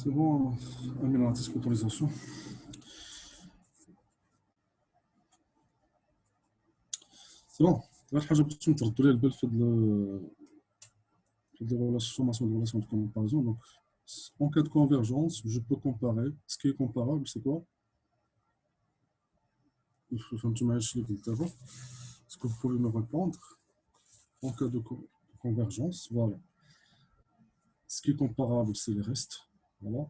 C'est bon, Amina, test autorisation. C'est bon. غير حاجه باش نتردوا ليها البال في les relations de comparaison. Donc, en cas de convergence, je peux comparer. Ce qui est comparable, c'est quoi? Il faut faire un petit match d'abord. Est-ce que vous pouvez me répondre? En cas de convergence, voilà. Ce qui est comparable, c'est le reste. Voilà.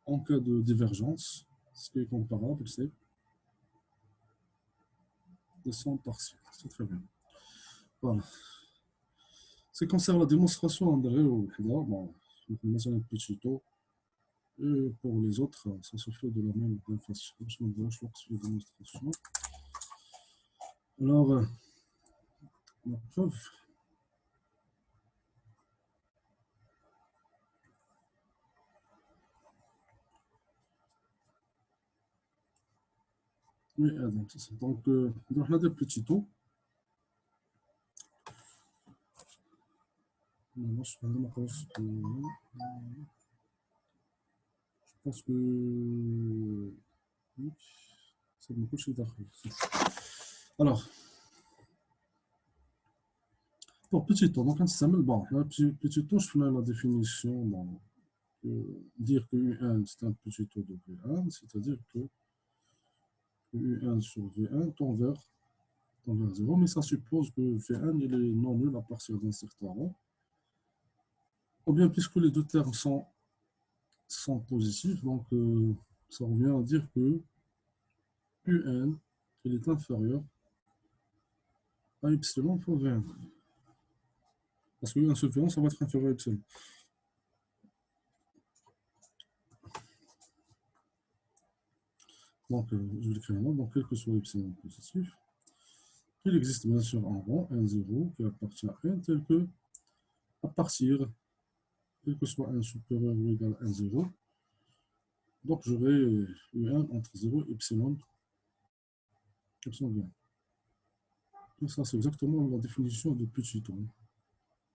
En cas de divergence, ce qui est comparable, c'est les sons partiels. C'est très bien. Voilà. C'est concernant la démonstration, André, bon, on mentionne un petit taux. Et pour les autres, ça se fait de la même façon. Je me branche sur la démonstration. Alors, la preuve. Oui, donc, c'est ça. Donc, on a des petits taux. Je pense que c'est beaucoup de choses d'arriver. Alors, pour petit taux, donc ça me bon, là, petit taux, je fais la définition. Bon, dire que U1 c'est un petit taux de V1, c'est-à-dire que U1 sur V1 tend vers 0, mais ça suppose que V1 il est non nul à partir d'un certain rang. Ou bien, puisque les deux termes sont positifs, donc ça revient à dire que UN il est inférieur à epsilon fois V1. Parce que UN sur V1, ça va être inférieur à epsilon. Donc, je vais l'écrire maintenant. Donc, quel que soit epsilon positif, il existe bien sûr un rang N0 qui appartient à N tel que à partir, quel que soit N supérieur ou égal à N0, donc j'aurai U1 entre 0 et epsilon V1. Donc ça, c'est exactement la définition de petit taux.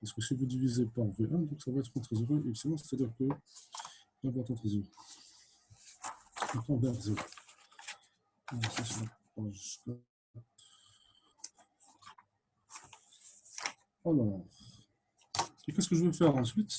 Parce que si vous divisez par V1, donc ça va être entre 0 et epsilon, c'est-à-dire que ça va être entre 0. Maintenant, vers 0. Alors, ça, c'est la page 4. Alors, et qu'est-ce que je vais faire ensuite?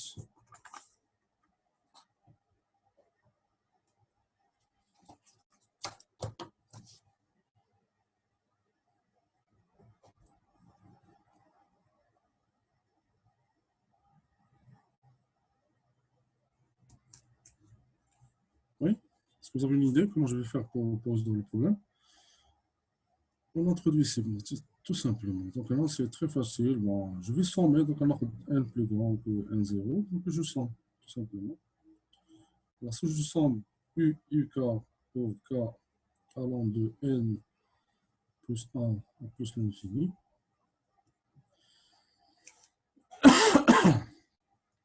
Oui? Est-ce que vous avez une idée comment je vais faire pour résoudre le problème? On introduit ici, tout simplement. Donc là, c'est très facile. Bon, je vais sommer, donc on a n plus grand que n0, donc je somme, tout simplement. Alors, si je somme UK pour k allant de n plus 1 à plus l'infini,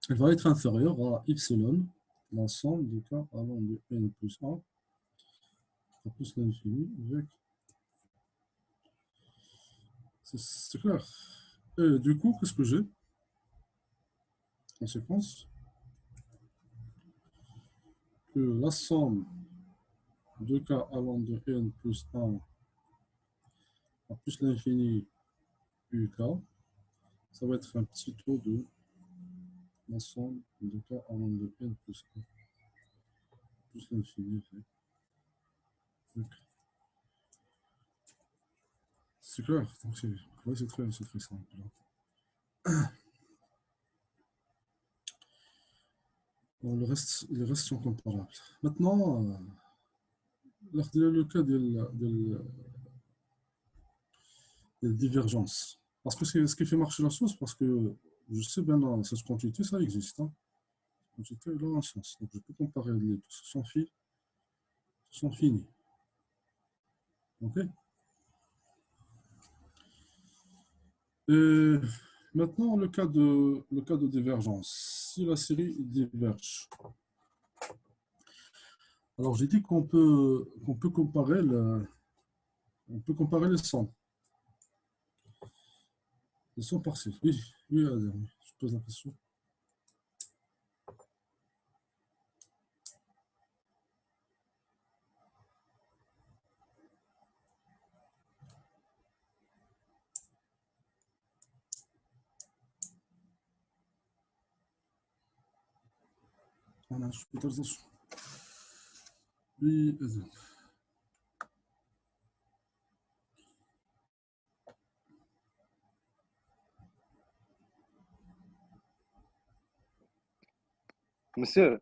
elle va être inférieure à epsilon, la somme de k allant de n plus 1 à plus l'infini avec... C'est clair. Et du coup, qu'est-ce que j'ai? Conséquence que la somme de k allant de n plus 1 à plus l'infini UK, ça va être un petit taux de la somme de k allant de n plus 1 plus l'infini. C'est clair, donc c'est très simple. Bon, les restes sont comparables. Maintenant, le cas de divergence. Parce que c'est ce qui fait marcher la chose, parce que je sais bien, cette quantité, ça existe. Hein. Cette quantité, elle a un sens. Donc je peux comparer les deux. Ce sont finis. OK? Et maintenant, le cas de divergence. Si la série diverge. Alors, j'ai dit qu'on peut comparer les sons. Les sons partiels. Oui, je pose la question. أنا شوية ترزش بإذن. مسيو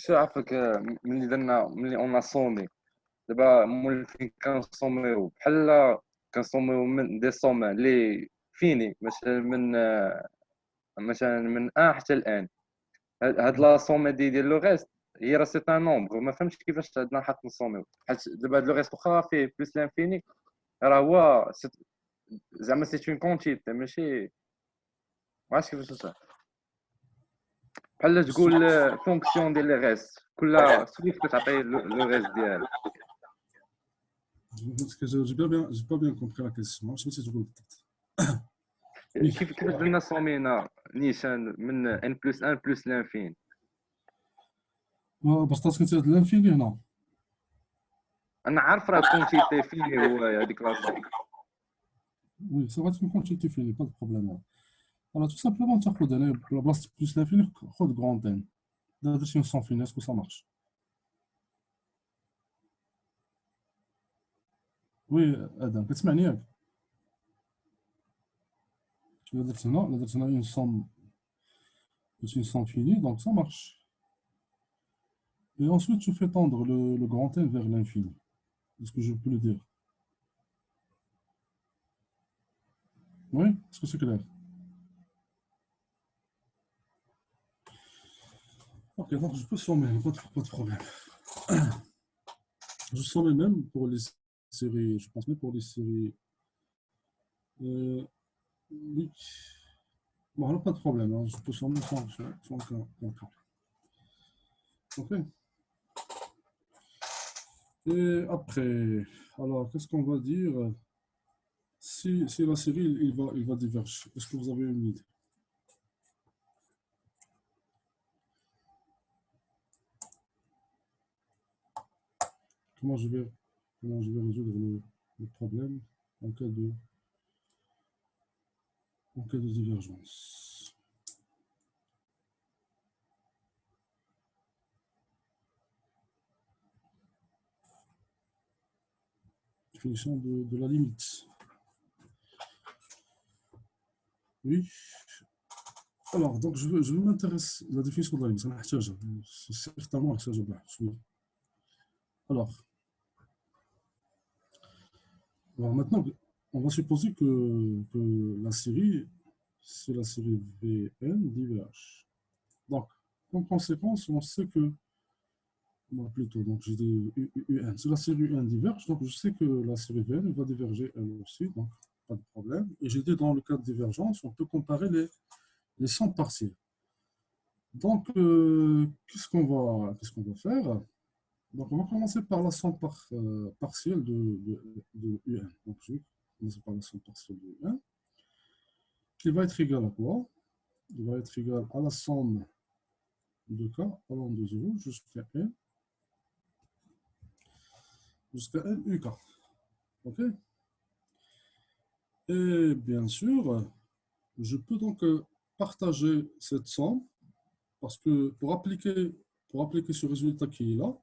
عافاك ملي اون صومي دابا مولي فين كنصوميو بحال كنصوميو من دي صومان لي فيني مثلا من ان حتى الان. هاد لا صومي ديال لو غيست هي راه سي ان نومبر، ما فهمتش كيفاش عندنا حق نصوميو، حيت دابا هاد لو غيست واخا فيه بلوس لانفيني راه هو زعما سي اون كونتيتي ماشي، ما عرفتش كيفاش نشرح. بحال تقول فونكسيون ديال لي غيست كل سويف كتعطي لو غيست ديالها. J'ai pas bien compris la question. Je sais pas si tu peux. Oui. كيفاش درنا صومينا نيشان من ان بلس ان بلس لانفين؟ باش تاسكت هاد الانفيني هنا. انا عارف راه كونتيتي فيني هو هذيك لاصوم. Oui, ça va être une quantité finie, pas de problème. Alors, tout simplement, tu as donné la place plus l'infini, خد grand N. La version sans fin, est-ce que ça marche? Oui, Adam, كتسمعني ياك؟ La درت هنا une somme finie, donc ça marche. Et ensuite, tu fais tendre le grand N vers l'infini. Est-ce que je peux le dire? Oui, est-ce que c'est clair? Ok, donc je peux sommer, pas de problème. Je somme même pour les séries, je pense même pour les séries. Oui. Bon, alors pas de problème, hein, je peux sommer sans aucun problème. Ok. Et après, alors, qu'est-ce qu'on va dire? Si la série, il va diverger, est-ce que vous avez une idée? Comment je vais résoudre le problème en cas de divergence? Définition de la limite. Oui. Alors, donc, je vais m'intéresser à la définition de la limite. C'est certainement un. Alors, maintenant, on va supposer que la série, c'est la série Vn diverge. Donc, en conséquence, on sait que, bon, plutôt, donc j'ai dit UN, c'est la série UN diverge, donc je sais que la série Vn va diverger elle aussi, donc pas de problème. Et j'ai dit dans le cas de divergence, on peut comparer les sons partiels. Donc, qu'est-ce qu'on va faire? Donc, on va commencer par la somme partielle de UN. Donc, je vais commencer par la somme partielle de UN, qui va être égale à quoi? Il va être égal à la somme de k allant de 0 jusqu'à n uk. OK? Et bien sûr, je peux donc partager cette somme parce que pour appliquer ce résultat qui est là,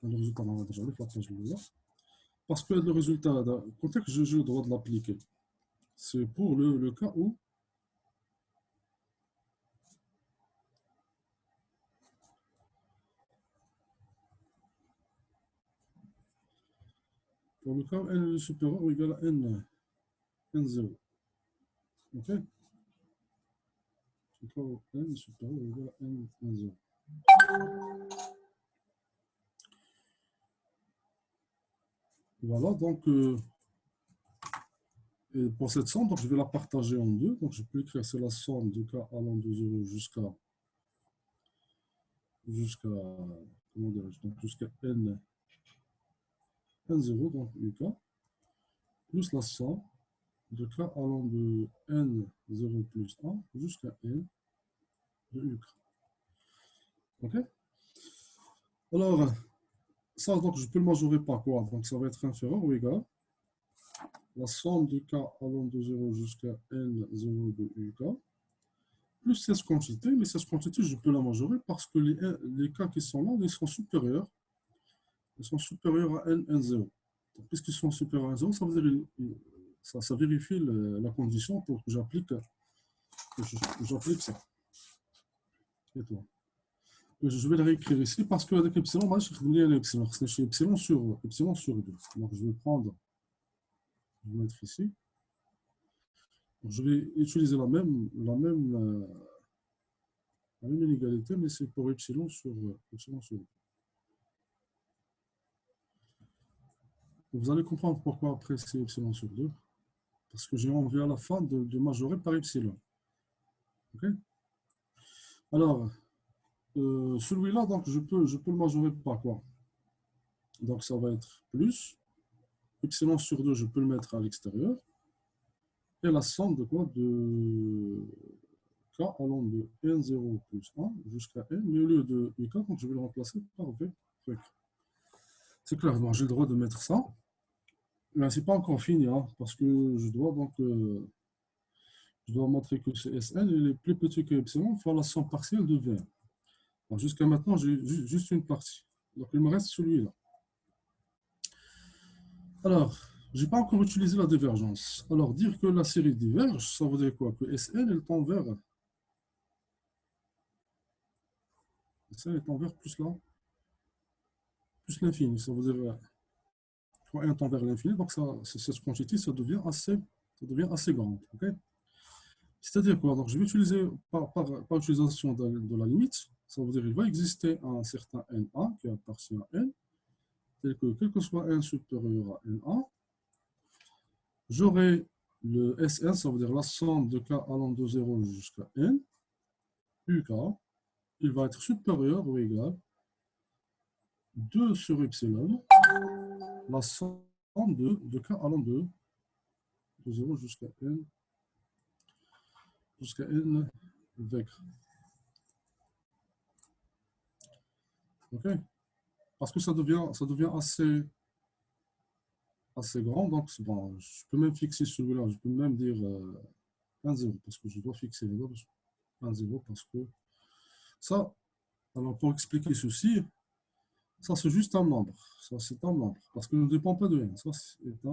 le résultat, on va déjà le partager là, parce que le résultat, quand est-ce que j'ai le droit de l'appliquer? C'est pour le cas où n est supérieur ou égal à n0. OK? N est supérieur ou égal à n0. Voilà, donc et pour cette somme, donc je vais la partager en deux. Donc je peux écrire c'est la somme de k allant de 0 jusqu'à comment dirais-je, donc jusqu'à n0, donc uk, plus la somme de k allant de n0 plus 1 jusqu'à n de uk. OK? Alors, ça, donc je peux le majorer par quoi? Donc ça va être inférieur ou égal la somme de k allant de 0 jusqu'à n0 de uk plus 16 quantités, mais 16 quantités, je peux la majorer parce que les cas qui sont là, ils sont supérieurs. Ils sont supérieurs à N0. Donc, puisqu'ils sont supérieurs à N0, ça veut dire ça vérifie la condition pour que j'applique ça. Et toi. Je vais le réécrire ici parce qu'avec epsilon, moi, je vais l'epsilon. C'est epsilon sur 2. Donc, je vais mettre ici. Donc, je vais utiliser la même inégalité, mais c'est pour epsilon sur 2. Vous allez comprendre pourquoi après c'est epsilon sur 2. Parce que j'ai envie à la fin de majorer par epsilon. Okay. Alors, celui-là, donc je peux le majorer par quoi? Donc ça va être plus. Epsilon sur 2, je peux le mettre à l'extérieur. Et la somme de quoi? De k allant de n0 plus 1 jusqu'à n, mais au lieu de ik, donc je vais le remplacer par v. C'est clair, bon, j'ai le droit de mettre ça. Mais ce n'est pas encore fini, hein, parce que je dois montrer que ce Sn est plus petit que epsilon fois la somme partielle de V. Jusqu'à maintenant, j'ai juste une partie. Donc, il me reste celui-là. Alors, je n'ai pas encore utilisé la divergence. Alors, dire que la série diverge, ça veut dire quoi? Que Sn, elle tend vers... Sn, elle tend vers plus là, plus l'infini. Ça veut dire... Quand n tend vers l'infini, donc cette quantité, ça devient assez grande. Okay. C'est-à-dire quoi? Donc, je vais utiliser, par utilisation de la limite, ça veut dire qu'il va exister un certain NA qui appartient à N, tel que quel que soit N supérieur à NA, j'aurai le Sn, ça veut dire la somme de K allant de 0 jusqu'à N, UK, il va être supérieur ou égal 2 sur epsilon, la somme de K allant de 0 jusqu'à N vectre. OK? Parce que ça devient assez grand, donc bon, je peux même fixer celui-là, je peux même dire 1,0, parce que je dois fixer 1,0, parce que ça, alors pour expliquer ceci, ça c'est juste un nombre, ça c'est un nombre, parce que ne dépend pas de n, ça c'est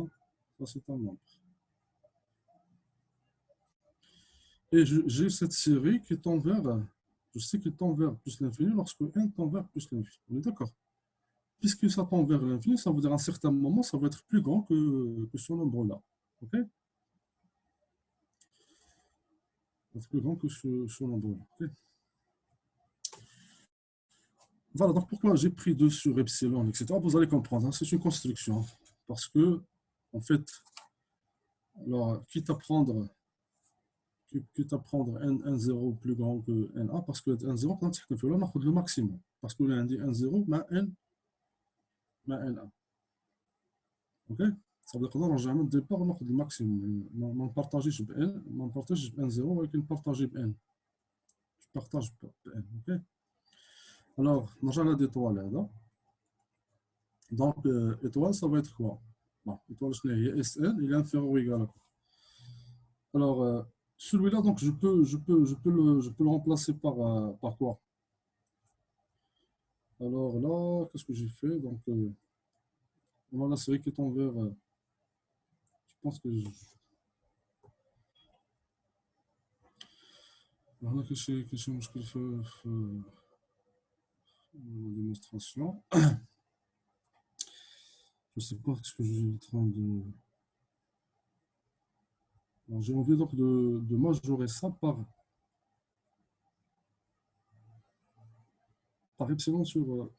un nombre. Et j'ai cette série qui tend vers, je sais qu'il tend vers plus l'infini lorsque n tend vers plus l'infini, on est d'accord? Puisque ça tend vers l'infini, ça veut dire à un certain moment, ça va être plus grand que ce nombre-là. OK? Ça va être plus grand que ce nombre-là. Okay? Voilà, donc pourquoi j'ai pris 2 sur epsilon, etc. Vous allez comprendre, hein, c'est une construction. Parce que, en fait, alors, quitte à prendre n0 plus grand que n1, parce que n0, quand c'est que là, on a le maximum. Parce que là, on dit n0, mais n1. OK? Ça veut dire que dans le départ, on a le maximum. On partage n, on partage n0 avec une partage n. Je partage n. OK? Alors, on a l'étoile là. Donc, étoile, ça va être quoi? Bon, étoile, Sn, il est inférieur ou égal à quoi? Alors, celui-là, donc, je peux le remplacer par quoi? Alors là, qu'est-ce que j'ai fait? Donc, on a la série qui est envers. Je pense que voilà que c'est ce que fait la démonstration. Je ne sais pas ce que je suis en train de. J'ai envie donc de majorer ça par epsilon sur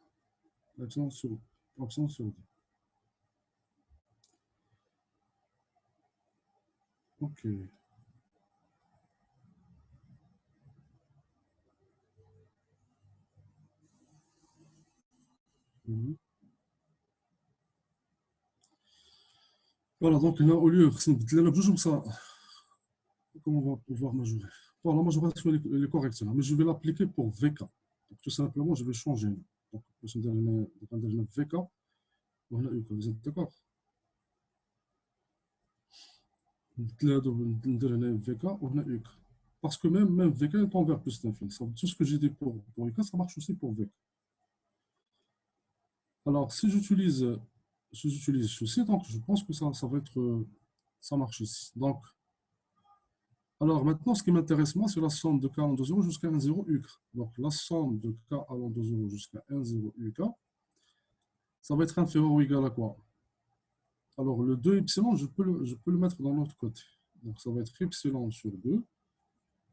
epsilon sur 2. OK. Voilà, donc là, au lieu, de ça, comment on va pouvoir majorer? Bon, la majoration elle est correcte, mais je vais l'appliquer pour VK. Donc, tout simplement, je vais changer. Donc, je vais donner VK. On a eu, vous êtes d'accord? VK, on a eu. parce que même VK est en vers plus l'infini. Tout ce que j'ai dit pour IK, ça marche aussi pour VK. Alors, si j'utilise ceci, donc je pense que ça va être, ça marche ici. Donc, alors maintenant, ce qui m'intéresse moi, c'est la somme de k allant de 0 jusqu'à 1, 0 UK. Donc, la somme de k allant de 0 jusqu'à 1, 0 UK, ça va être inférieur ou égal à quoi? Alors, le 2 epsilon, je peux le mettre dans l'autre côté. Donc, ça va être epsilon sur 2,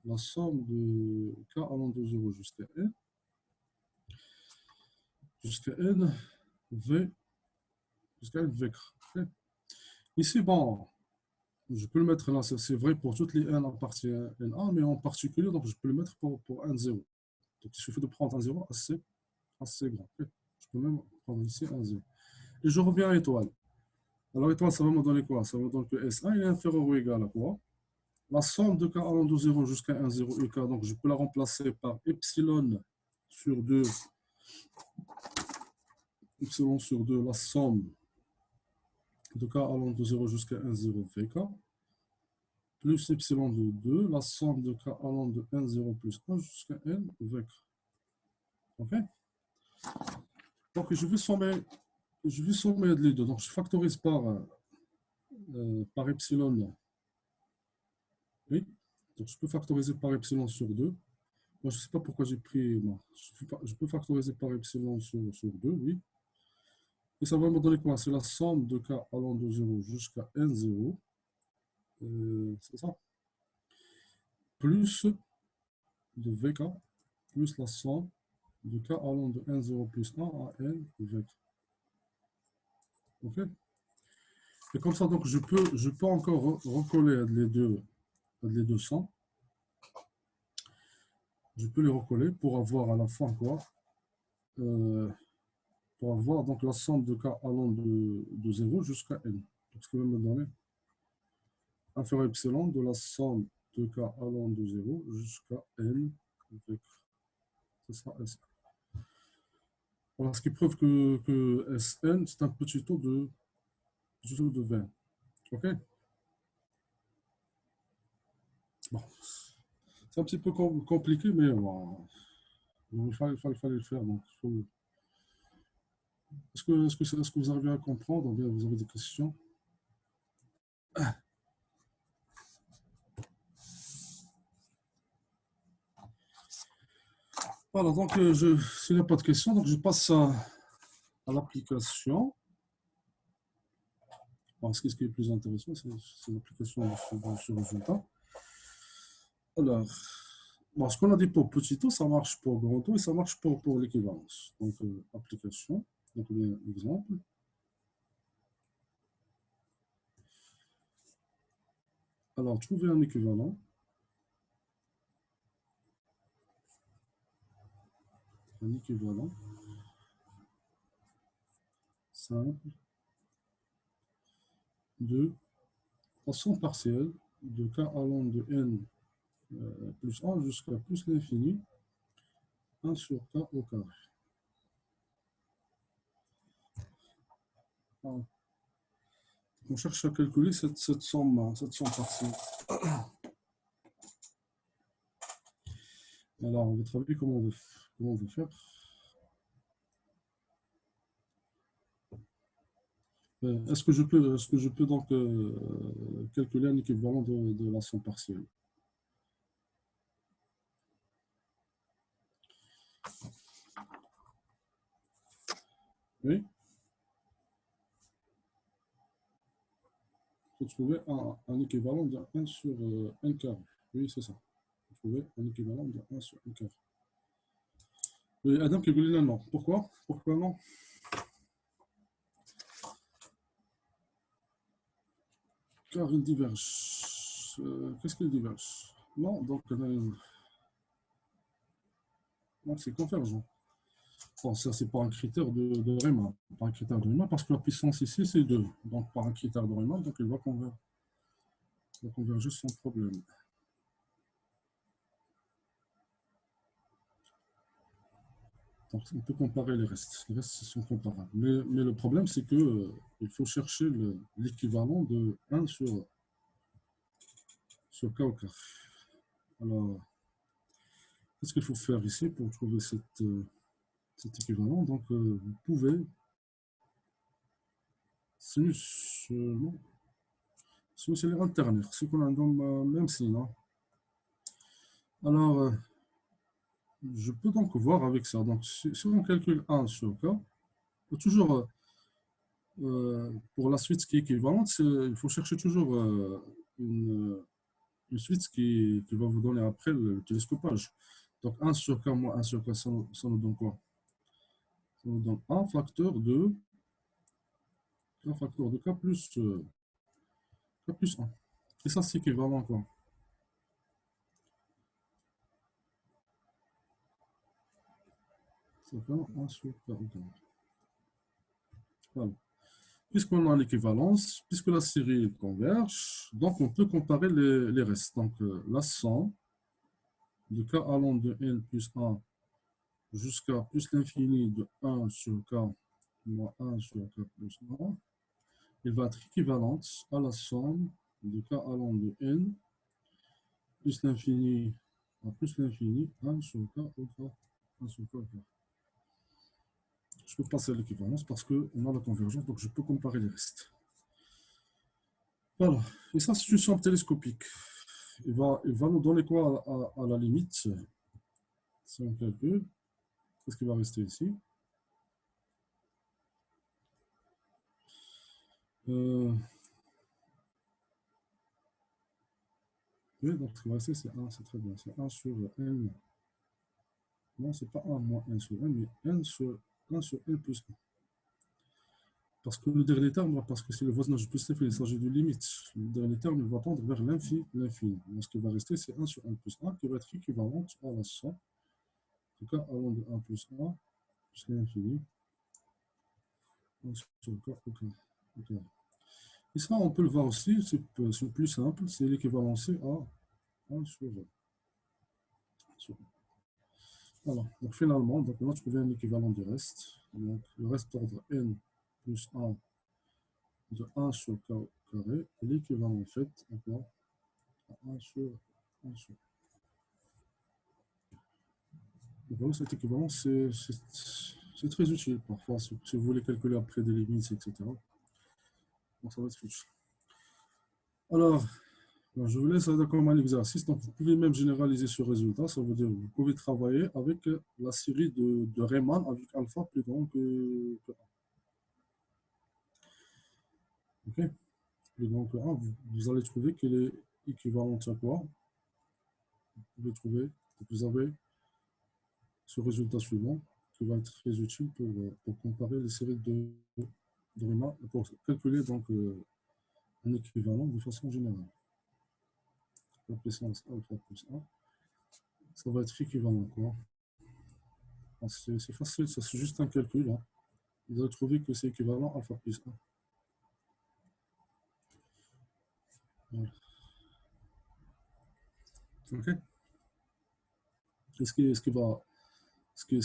la somme de k allant de 0 jusqu'à n, v, jusqu'à n v. Okay. Ici, bon, je peux le mettre là, c'est vrai pour toutes les n en partie NA, mais en particulier, donc je peux le mettre pour 1, 0. Donc, il suffit de prendre un 0 assez grand. Okay. Je peux même prendre ici un 0. Et je reviens à étoile. Alors, étoile, ça va me donner quoi? Ça va me donner que S1 est inférieur ou égal à quoi? La somme de k allant de 0 jusqu'à 1, 0 UK, donc je peux la remplacer par epsilon sur 2, la somme de k allant de 0 jusqu'à 1, 0 VK, plus epsilon de 2, la somme de k allant de 1, 0 plus 1 jusqu'à n VK. OK? Donc, je vais sommer les deux. Donc, je factorise par epsilon. Oui. Donc, je peux factoriser par epsilon sur 2. Moi, je ne sais pas pourquoi j'ai pris. Moi, je peux factoriser par epsilon sur 2, oui. Et ça va me donner quoi? C'est la somme de k allant de 0 jusqu'à n, 0. C'est ça. Plus de vk, plus la somme de k allant de 1, 0 plus 1 à n, vk. OK? Et comme ça, donc, je peux encore recoller les deux sommes. Je peux les recoller pour avoir à la fin quoi? Pour avoir donc la somme de k allant de 0 jusqu'à n. Donc, ce qui va me donner inférieur à epsilon de la somme de k allant de 0 jusqu'à n. C'est ça, S. Voilà, ce qui prouve que Sn, c'est un petit taux de 20. OK? Bon. C'est un petit peu compliqué, mais bon, il fallait le faire. Donc, est-ce que vous arrivez à comprendre ou bien vous avez des questions? Voilà, donc s'il n'y a pas de questions, donc je passe à l'application. Parce que ce qui est plus intéressant, c'est l'application de ce résultat. Alors, bon, ce qu'on a dit pour petit taux, ça marche pour grand taux et ça marche pour l'équivalence. Donc, application, donc l'exemple. Alors, trouver un équivalent. Un équivalent simple de façon partielle de k allant de n plus 1 jusqu'à plus l'infini 1 sur k au carré. Alors, on cherche à calculer cette somme partielle. Alors, à votre avis, comment on veut faire? Est-ce que je peux donc calculer un équivalent de la somme partielle? Oui. Il faut trouver un équivalent de 1 sur n carré. Oui, c'est ça. Il faut trouver un équivalent de 1 sur n carré. Oui, Adam qui voulait non. Pourquoi? Pourquoi non? Car il diverge. Qu'est-ce qu'il diverge? Non, donc c'est convergent. Bon, ça, c'est pas un critère de Riemann. Pas un critère de Riemann parce que la puissance ici, c'est 2. Donc, par un critère de Riemann, donc il va converger sans problème. Donc, on peut comparer les restes. Les restes sont comparables. Mais le problème, c'est qu'il faut chercher l'équivalent de 1 sur k au carré. Alors, qu'est-ce qu'il faut faire ici pour trouver cet équivalent? Donc, vous pouvez sinus, non, sinus c'est alternaire, ce qu'on a dans le même signe. Hein. Alors, je peux donc voir avec ça. Donc, si on calcule 1 sur K, toujours pour la suite qui est équivalente, il faut chercher toujours une suite qui va vous donner après le télescopage. Donc 1 sur K moins 1 sur K, ça nous donne quoi? Ça nous donne 1 facteur de K plus, K plus 1. Et ça, c'est équivalent à quoi? Ça fait 1 sur K. Voilà. Puisqu'on a l'équivalence, puisque la série converge, donc on peut comparer les restes. Donc la somme de K allant de N plus 1 jusqu'à plus l'infini de 1 sur K moins 1 sur K plus 1, il va être équivalente à la somme de K allant de N plus l'infini à plus l'infini 1 sur K au K. 1 sur K au K. Je peux passer à l'équivalence parce qu'on a la convergence, donc je peux comparer les restes. Voilà. Et ça, c'est une somme télescopique. Il va nous donner quoi à la limite? Si on calcule, qu'est-ce qui va rester ici? Oui, donc ce qui va rester, c'est 1, c'est très bien. C'est 1 sur n. Non, c'est pas 1 moins 1 sur n, mais 1 sur n plus 1. Parce que le dernier terme, parce que c'est le voisinage plus l'infini, il s'agit de limite. Le dernier terme, il va tendre vers l'infini. Donc ce qui va rester, c'est 1 sur n plus 1 qui va être équivalente à la somme. En tout cas, allant de 1 plus 1 jusqu'à l'infini. 1 sur k au k. Et ça, on peut le voir aussi, c'est plus simple, c'est l'équivalencé à 1 sur 1. Voilà, donc finalement, donc on a trouvé un équivalent du reste. Donc le reste d'ordre n plus 1 de 1 sur k carré est l'équivalent en fait à 1 sur 1 sur. Donc voilà, cet équivalent, c'est très utile parfois, si vous voulez calculer après des limites, etc. Donc ça va être utile. Alors, je vous laisse comme un exercice. Donc, vous pouvez même généraliser ce résultat. Ça veut dire que vous pouvez travailler avec la série de Riemann avec alpha plus grand que 1. Okay. Plus grand que 1, vous allez trouver qu'elle est équivalente à quoi? Vous avez ce résultat suivant qui va être très utile pour comparer les séries de Riemann, pour calculer donc un équivalent de façon générale. La puissance alpha plus 1, ça va être équivalent à quoi? C'est facile, ça c'est juste un calcul. Hein. Vous allez trouver que c'est équivalent à alpha plus 1. Voilà. Ok. Ce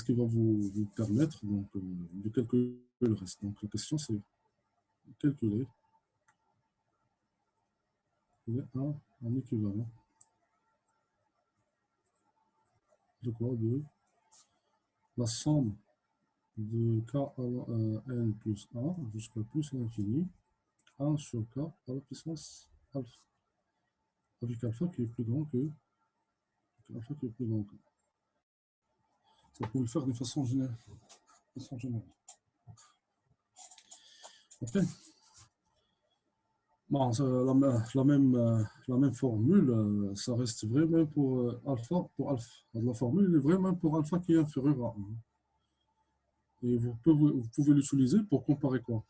qui va vous permettre donc, de calculer le reste. Donc la question c'est calculer un équivalent de quoi? De la somme de k à n plus 1 jusqu'à plus l'infini 1 sur k à la puissance alpha, avec alpha qui est plus grand que alpha qui est plus grand que. Ça peut le faire de façon générale. Okay. Bon, la même formule, ça reste vrai même pour alpha. La formule est vraie même pour alpha qui est inférieur à 1. Et vous pouvez l'utiliser pour comparer quoi?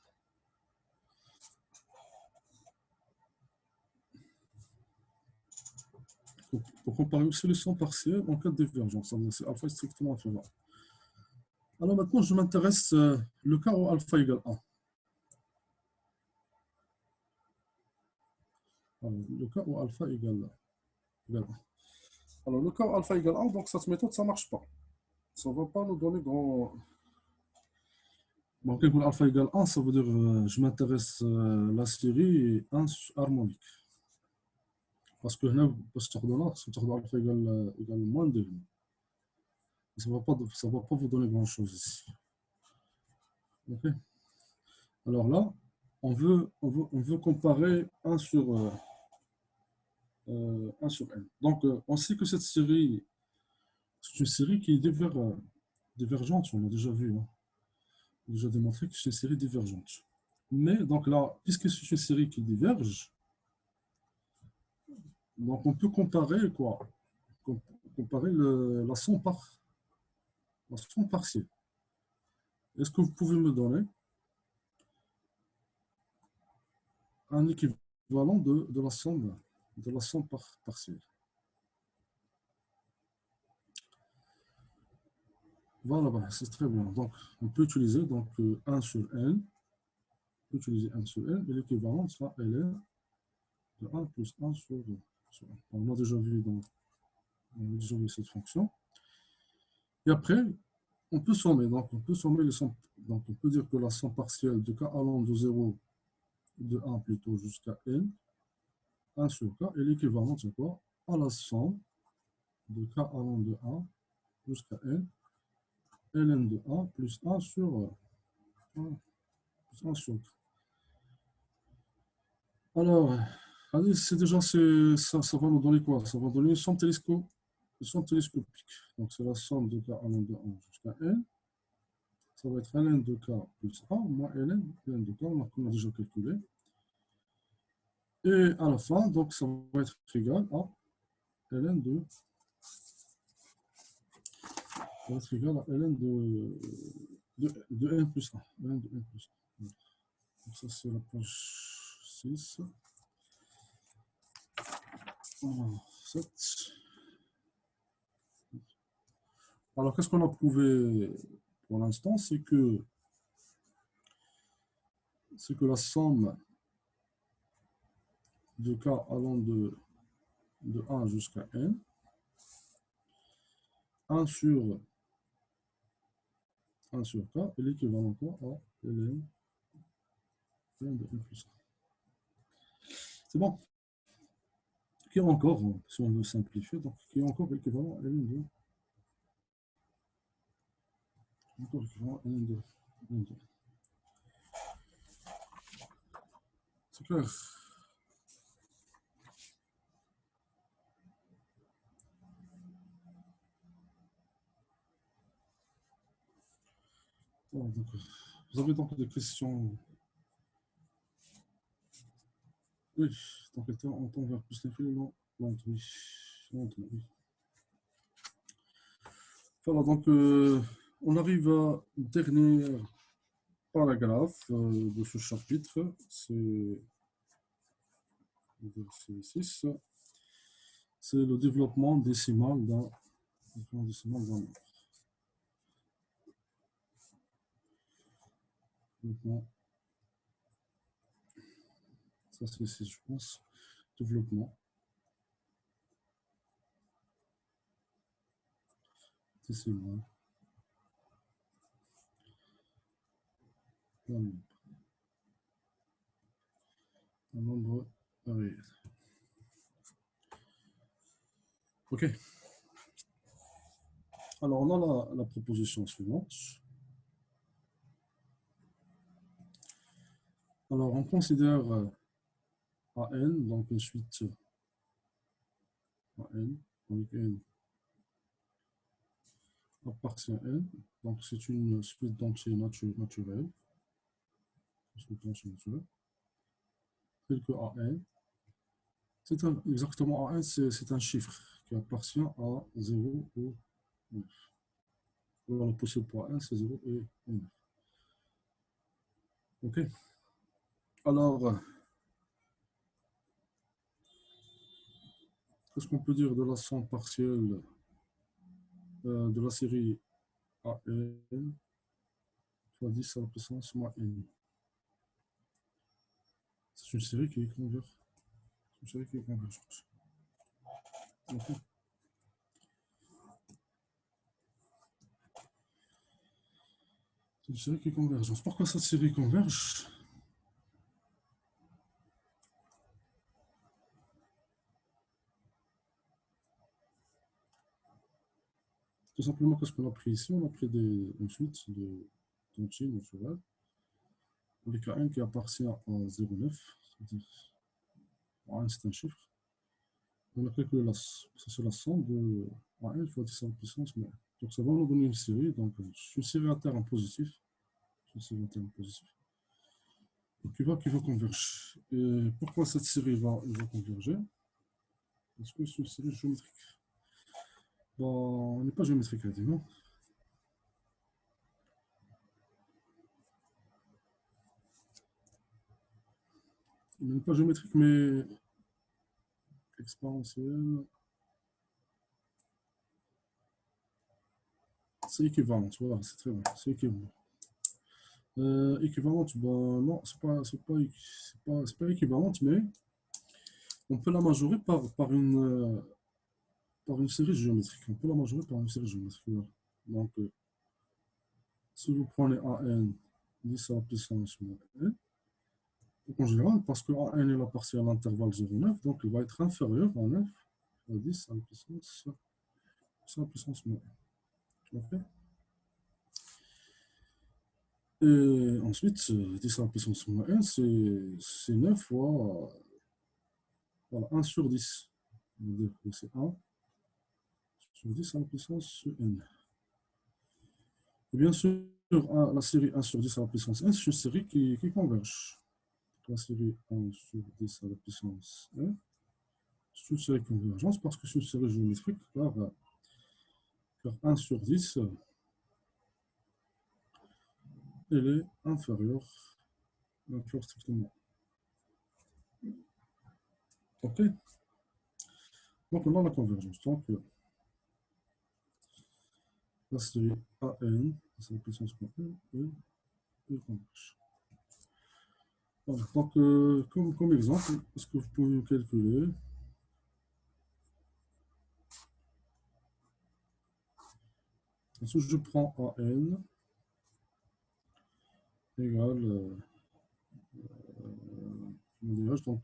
Pour comparer aussi les sons partiels en cas de divergence. C'est alpha est strictement inférieur. Alors maintenant, je m'intéresse le cas où alpha égale 1. Alors, le cas où alpha égale 1. Alors, le cas où alpha égale 1, donc cette méthode, ça ne marche pas. Ça ne va pas nous donner grand. Bon, quand alpha égale 1, ça veut dire je m'intéresse à la série 1 harmonique. Parce que هنا باش تاخدوا alpha égale moins 2. Ça ne va pas vous donner grand-chose ici. Ok. Alors là, on veut comparer 1 sur, 1 sur n. Donc, on sait que cette série, c'est une série qui est divergente, on l'a déjà vu. Hein. On a déjà démontré que c'est une série divergente. Mais donc là, puisque c'est une série qui diverge, donc on peut comparer quoi? Comparer la somme partielle. Est-ce que vous pouvez me donner un équivalent de la somme partielle? Voilà, bah, c'est très bien. Donc, on peut utiliser donc, 1 sur n. On peut utiliser 1 sur n et l'équivalent sera ln de 1 plus 1 sur 2. On a déjà vu cette fonction. Et après, on peut sommer. Donc, on peut sommer les sommes. Donc, on peut dire que la somme partielle de k allant de 0, de 1 plutôt jusqu'à n, 1 sur k, est l'équivalent, c'est quoi? À la somme de k allant de 1 jusqu'à n, ln de 1 plus 1 sur 1 sur k. Alors, allez, c'est déjà, ça va nous donner quoi? Ça va donner une somme télescopique. Donc, c'est la somme de k allant de 1 jusqu'à n. Ça va être ln de k plus 1 moins ln de k, on a déjà calculé. Et à la fin, donc, ça va être égal à ln de... Ça va être égal à ln de n plus 1. Ln de n plus 1. Donc, ça, c'est la page 6. Alors, 7. Alors, qu'est-ce qu'on a prouvé pour l'instant? C'est que la somme de k allant de 1 jusqu'à n, 1 sur k est l'équivalent à ln de n plus 1. C'est bon. Qui est encore, si on veut simplifier, donc qui est encore l'équivalent à ln de ln2. C'est clair. Bon, donc, vous avez donc des questions? Oui, donc on tend vers plus l'infini, non, oui. Voilà, donc on arrive à dernier paragraphe de ce chapitre, c'est le verset 6, c'est le développement décimal d'un nombre. Développement. Ça c'est 6, je pense. Développement. Décimal. Un nombre réel. Ok. Alors, on a la proposition suivante. Alors, on considère AN, donc une suite AN, avec N appartient à N. Donc, c'est une suite d'entiers naturels. Tel que AN. Exactement, AN, c'est un chiffre qui appartient à 0 ou 9. Alors, le possible pour AN, c'est 0 et 9. OK. Alors, qu'est-ce qu'on peut dire de la somme partielle de la série AN fois 10 à la puissance moins N? C'est une série qui est convergente. Okay. C'est une série qui est convergente. Pourquoi cette série converge? Tout simplement, qu'est-ce qu'on a pris ici? On a pris une suite de d'entiers naturels avec un qui appartient à 0,9, c'est-à-dire c'est un chiffre. On a calculé c'est la somme de n fois 10 à la puissance moins 1. Donc ça va nous donner une série, donc une série à terme positif, une série à terme positif, qui va converger. Et pourquoi cette série va converger? Parce que c'est une série géométrique. Bon, elle n'est pas géométrique, non? Elle n'est pas géométrique, mais exponentielle. C'est équivalent, voilà, c'est très bien, c'est équivalent. Équivalente, ben, non, c'est pas équivalente, mais on peut la majorer par une série géométrique. On peut la majorer par une série géométrique. Voilà. Donc, si vous prenez AN 10 à la puissance moins n, en général, parce que AN est la partie à l'intervalle 0,9, donc il va être inférieur à 9 à 10 à la puissance moins n. Okay. Et ensuite, 10 à la puissance moins n, c'est 9 fois voilà, 1 sur 10. C'est 1 sur 10 à la puissance n. Et bien sûr, la série 1 sur 10 à la puissance n, c'est une série qui converge. La série 1 sur 10 à la puissance n, c'est une série convergence parce que c'est une série géométrique, car 1 sur 10, elle est inférieure strictement. Ok. Donc on a la convergence. Donc la série AN, c'est la puissance n, et converge. Voilà. Donc comme exemple, est-ce que vous pouvez calculer si je prends AN égale donc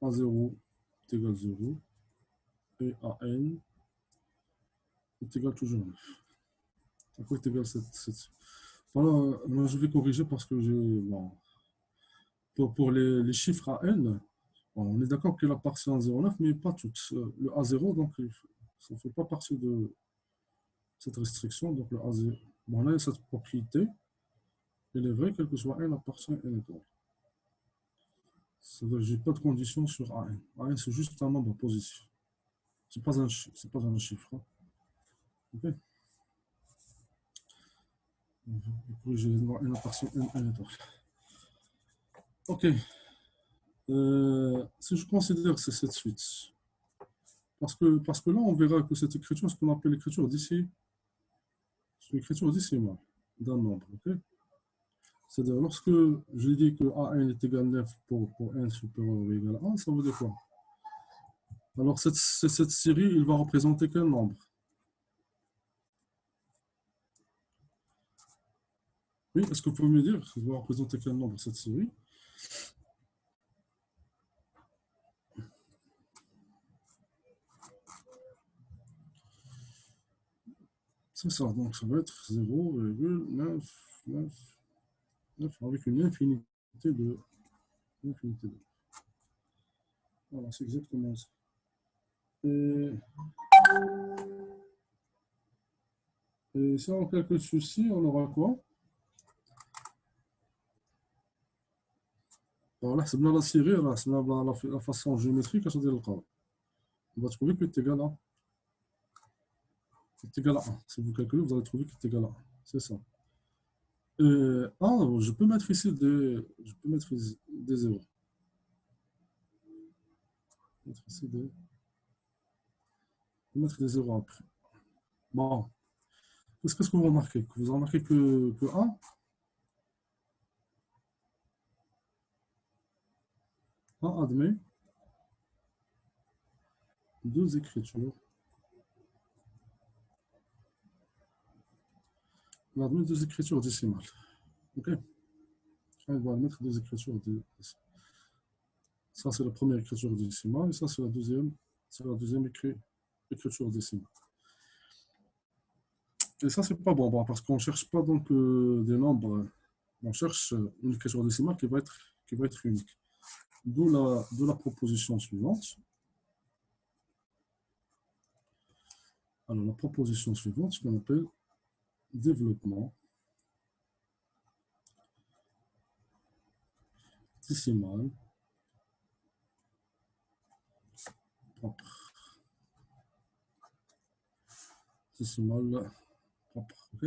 A0 est égal à 0 et AN est égal toujours à 9. À quoi est égal 7? Voilà, moi je vais corriger parce que bon, pour les chiffres AN, bon, on est d'accord qu'il a partie en 0,9, mais pas toutes. Le A0, donc ça ne fait pas partie de cette restriction. Donc le A0, bon, là, cette propriété, elle est vraie, quel que soit N appartient à N étoile. C'est-à-dire que je n'ai pas de condition sur AN. AN, c'est juste un nombre positif. Ce n'est pas un chiffre. Hein. Ok. Corriger N appartient à N étoile. Ok. Si je considère c'est cette suite, parce que là, on verra que cette écriture, ce qu'on appelle l'écriture d'ici, c'est l'écriture décimale d'un nombre. Okay. C'est-à-dire, lorsque je dis que AN est égal à 9 pour n supérieur ou égal à 1, ça veut dire quoi? Alors, cette série, il va représenter quel nombre? Oui, est-ce que vous pouvez me dire, il va représenter quel nombre cette série? C'est ça, donc ça va être 0,999 avec une infinité de. Voilà, c'est exactement ça. Et si on calcule ceci, on aura quoi? Alors là, c'est bien la série, là, c'est la façon géométrique, c'est-à-dire le cas. On va trouver que c'est égal à 1. Si vous calculez, vous allez trouver que c'est égal à 1. C'est ça. Je peux mettre ici des zéros. Je peux mettre des zéros après. Bon. Qu'est-ce que vous remarquez? Vous remarquez que 1 admet deux écritures. On admet deux écritures décimales. Ok? On va mettre deux écritures décimales. Ça, c'est la première écriture décimale, et ça, c'est la deuxième écriture décimale. Et ça, c'est pas bon, parce qu'on ne cherche pas donc des nombres, on cherche une écriture décimale qui va être unique. D'où la proposition suivante. Alors, la proposition suivante, ce qu'on appelle développement décimal propre. Décimal propre. Ok.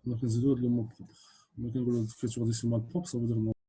Donc, le mot propre. Donc, l'écriture décimale propre, ça veut dire